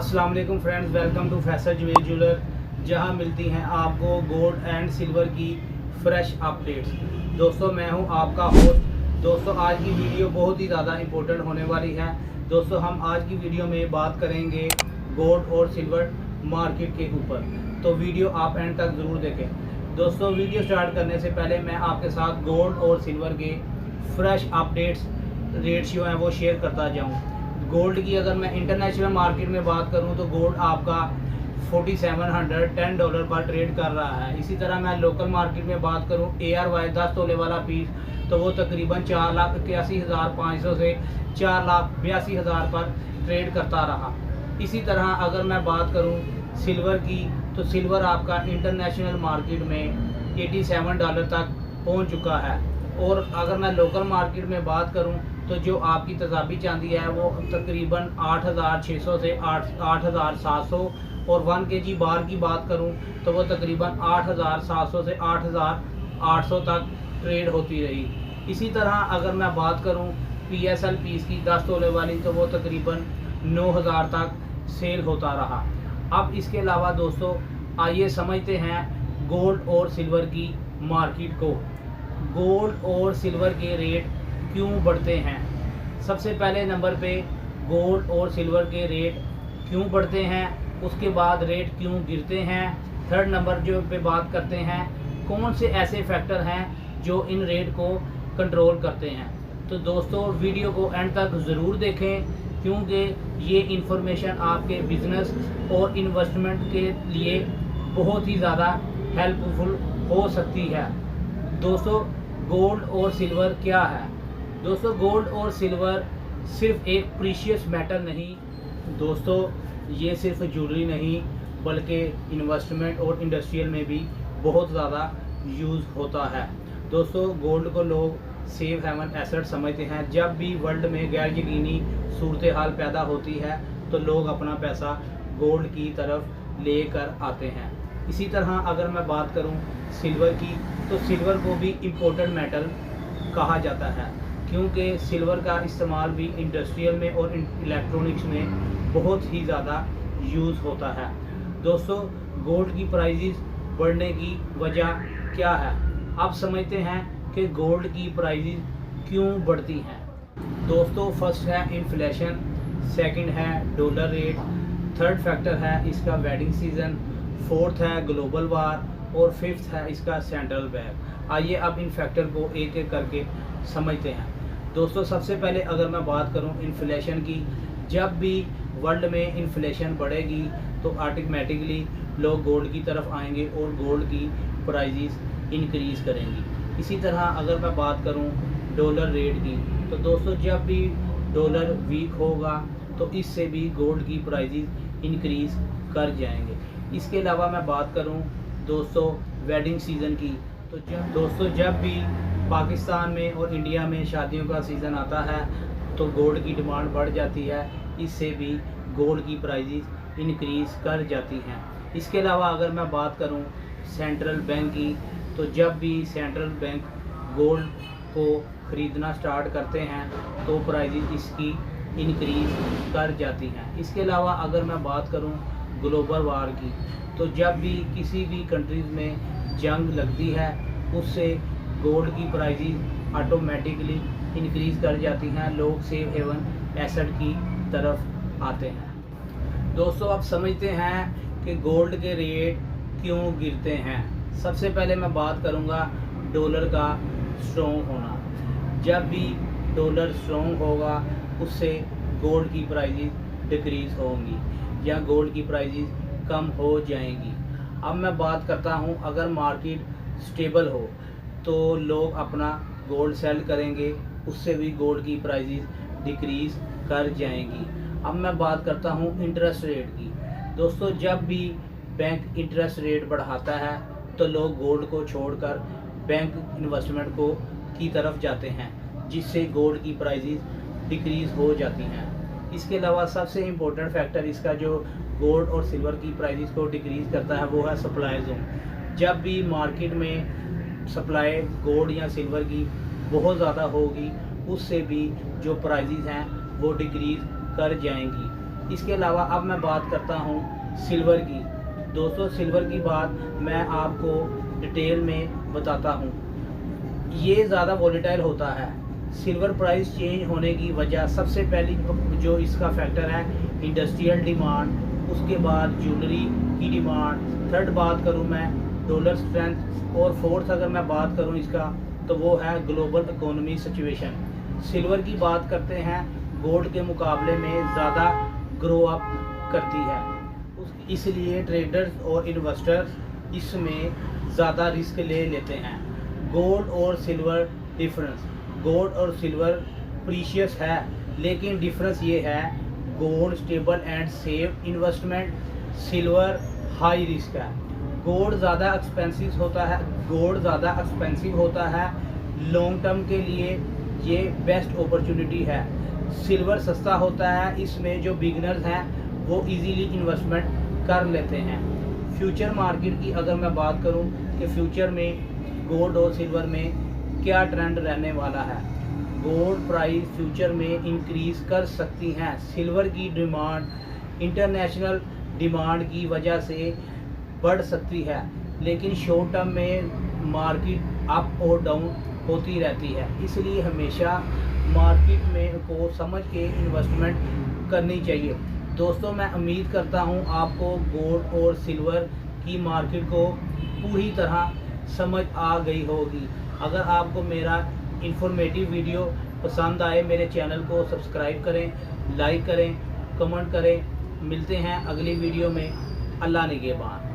अस्सलाम वालेकुम friends, welcome to Faisal Javed jeweller, जहां मिलती हैं आपको गोल्ड एंड सिल्वर की फ्रेश अपडेट्स। दोस्तों, मैं हूं आपका होस्ट। दोस्तों, आज की वीडियो बहुत ही ज़्यादा इम्पोर्टेंट होने वाली है। दोस्तों, हम आज की वीडियो में बात करेंगे गोल्ड और सिल्वर मार्केट के ऊपर, तो वीडियो आप एंड तक ज़रूर देखें। दोस्तों, वीडियो स्टार्ट करने से पहले मैं आपके साथ गोल्ड और सिल्वर के फ्रेश अपडेट्स रेशियो हैं वो शेयर करता जाऊँ। गोल्ड की अगर मैं इंटरनेशनल मार्केट में बात करूं तो गोल्ड आपका $4710 पर ट्रेड कर रहा है। इसी तरह मैं लोकल मार्केट में बात करूं, ARY 10 तोले वाला पीस तो वो तकरीबन 4,81,500 से 4,82,000 पर ट्रेड करता रहा। इसी तरह अगर मैं बात करूं सिल्वर की, तो सिल्वर आपका इंटरनेशनल मार्केट में $87 तक पहुंच चुका है। और अगर मैं लोकल मार्केट में बात करूं तो जो आपकी तजाबी चांदी है वो तकरीबन 8,600 से 8,700, और 1 kg बार की बात करूं तो वो तकरीबन 8,700 से 8,800 तक ट्रेड होती रही। इसी तरह अगर मैं बात करूं PSL पीस की 10 तोले वाली, तो वो तकरीबन 9,000 तक सेल होता रहा। अब इसके अलावा दोस्तों, आइए समझते हैं गोल्ड और सिल्वर की मार्केट को। गोल्ड और सिल्वर के रेट क्यों बढ़ते हैं? सबसे पहले नंबर पे गोल्ड और सिल्वर के रेट क्यों बढ़ते हैं, उसके बाद रेट क्यों गिरते हैं। थर्ड नंबर जो पे बात करते हैं कौन से ऐसे फैक्टर हैं जो इन रेट को कंट्रोल करते हैं। तो दोस्तों, वीडियो को एंड तक ज़रूर देखें, क्योंकि ये इन्फॉर्मेशन आपके बिज़नेस और इन्वेस्टमेंट के लिए बहुत ही ज़्यादा हेल्पफुल हो सकती है। दोस्तों, गोल्ड और सिल्वर क्या है? दोस्तों, गोल्ड और सिल्वर सिर्फ एक प्रीशियस मेटल नहीं दोस्तों, ये सिर्फ ज्वेलरी नहीं बल्कि इन्वेस्टमेंट और इंडस्ट्रियल में भी बहुत ज़्यादा यूज़ होता है। दोस्तों, गोल्ड को लोग सेफ हेवन एसेट समझते हैं। जब भी वर्ल्ड में गैर यकीनी सूरत हाल पैदा होती है तो लोग अपना पैसा गोल्ड की तरफ लेकर आते हैं। इसी तरह अगर मैं बात करूं सिल्वर की, तो सिल्वर को भी इम्पोर्टेंट मेटल कहा जाता है, क्योंकि सिल्वर का इस्तेमाल भी इंडस्ट्रियल में और इलेक्ट्रॉनिक्स में बहुत ही ज़्यादा यूज़ होता है। दोस्तों, गोल्ड की प्राइसेस बढ़ने की वजह क्या है? आप समझते हैं कि गोल्ड की प्राइसेस क्यों बढ़ती हैं। दोस्तों, फर्स्ट है इन्फ्लेशन, सेकंड है डॉलर रेट, थर्ड फैक्टर है इसका वेडिंग सीज़न, फोर्थ है ग्लोबल वार, और फिफ्थ है इसका सेंट्रल बैंक। आइए अब इन फैक्टर को एक एक करके समझते हैं। दोस्तों, सबसे पहले अगर मैं बात करूं इन्फ्लेशन की, जब भी वर्ल्ड में इन्फ्लेशन बढ़ेगी तो ऑटोमेटिकली लोग गोल्ड की तरफ आएंगे और गोल्ड की प्राइसेस इंक्रीज़ करेंगी। इसी तरह अगर मैं बात करूं डॉलर रेट की, तो दोस्तों जब भी डॉलर वीक होगा तो इससे भी गोल्ड की प्राइसेस इंक्रीज़ कर जाएंगे। इसके अलावा मैं बात करूं दोस्तों वेडिंग सीज़न की, तो जब भी पाकिस्तान में और इंडिया में शादियों का सीज़न आता है तो गोल्ड की डिमांड बढ़ जाती है, इससे भी गोल्ड की प्राइसेस इंक्रीज़ कर जाती हैं। इसके अलावा अगर मैं बात करूं सेंट्रल बैंक की, तो जब भी सेंट्रल बैंक गोल्ड को ख़रीदना स्टार्ट करते हैं तो प्राइसेस इसकी इंक्रीज़ कर जाती हैं। इसके अलावा अगर मैं बात करूं ग्लोबल वार की, तो जब भी किसी भी कंट्रीज़ में जंग लगती है उससे गोल्ड की प्राइसेस ऑटोमेटिकली इंक्रीज़ कर जाती हैं, लोग सेफ हेवन एसेट की तरफ आते हैं। दोस्तों, अब समझते हैं कि गोल्ड के रेट क्यों गिरते हैं। सबसे पहले मैं बात करूंगा डॉलर का स्ट्रॉन्ग होना। जब भी डॉलर स्ट्रॉन्ग होगा उससे गोल्ड की प्राइसेस डिक्रीज़ होंगी या गोल्ड की प्राइसेस कम हो जाएंगी। अब मैं बात करता हूं, अगर मार्केट स्टेबल हो तो लोग अपना गोल्ड सेल करेंगे, उससे भी गोल्ड की प्राइसेस डिक्रीज़ कर जाएंगी। अब मैं बात करता हूं इंटरेस्ट रेट की। दोस्तों, जब भी बैंक इंटरेस्ट रेट बढ़ाता है तो लोग गोल्ड को छोड़कर बैंक इन्वेस्टमेंट को की तरफ जाते हैं, जिससे गोल्ड की प्राइसेस डिक्रीज़ हो जाती हैं। इसके अलावा सबसे इम्पोर्टेंट फैक्टर इसका जो गोल्ड और सिल्वर की प्राइसेस को डिक्रीज़ करता है वो है सप्लाई जोन। जब भी मार्केट में सप्लाई गोल्ड या सिल्वर की बहुत ज़्यादा होगी उससे भी जो प्राइसेस हैं वो डिक्रीज़ कर जाएंगी। इसके अलावा अब मैं बात करता हूँ सिल्वर की। दोस्तों सिल्वर की बात मैं आपको डिटेल में बताता हूँ। ये ज़्यादा वॉलेटाइल होता है। सिल्वर प्राइस चेंज होने की वजह सबसे पहली जो इसका फैक्टर है इंडस्ट्रियल डिमांड, उसके बाद ज्वेलरी की डिमांड, थर्ड बात करूँ मैं डॉलर स्ट्रेंथ, और फोर्थ अगर मैं बात करूँ इसका तो वो है ग्लोबल इकोनॉमी सिचुएशन। सिल्वर की बात करते हैं, गोल्ड के मुकाबले में ज़्यादा ग्रो अप करती है, इसलिए ट्रेडर्स और इन्वेस्टर्स इसमें ज़्यादा रिस्क ले लेते हैं। गोल्ड और सिल्वर डिफरेंस, गोल्ड और सिल्वर प्रीशियस है, लेकिन डिफरेंस ये है gold stable and safe investment, silver high risk है। गोल्ड ज़्यादा एक्सपेंसिव होता है, लॉन्ग टर्म के लिए ये बेस्ट अपॉर्चुनिटी है। सिल्वर सस्ता होता है, इसमें जो बिगनर्स हैं वो इजीली इन्वेस्टमेंट कर लेते हैं। फ्यूचर मार्केट की अगर मैं बात करूं कि फ्यूचर में गोल्ड और सिल्वर में क्या ट्रेंड रहने वाला है, गोल्ड प्राइस फ्यूचर में इंक्रीज़ कर सकती हैं। सिल्वर की डिमांड इंटरनेशनल डिमांड की वजह से बढ़ सकती है, लेकिन शॉर्ट टर्म में मार्केट अप और डाउन होती रहती है, इसलिए हमेशा मार्केट में को समझ के इन्वेस्टमेंट करनी चाहिए। दोस्तों मैं उम्मीद करता हूँ आपको गोल्ड और सिल्वर की मार्केट को पूरी तरह समझ आ गई होगी। अगर आपको मेरा इंफॉर्मेटिव वीडियो पसंद आए, मेरे चैनल को सब्सक्राइब करें, लाइक करें, कमेंट करें। मिलते हैं अगली वीडियो में। अल्लाह निगहबान।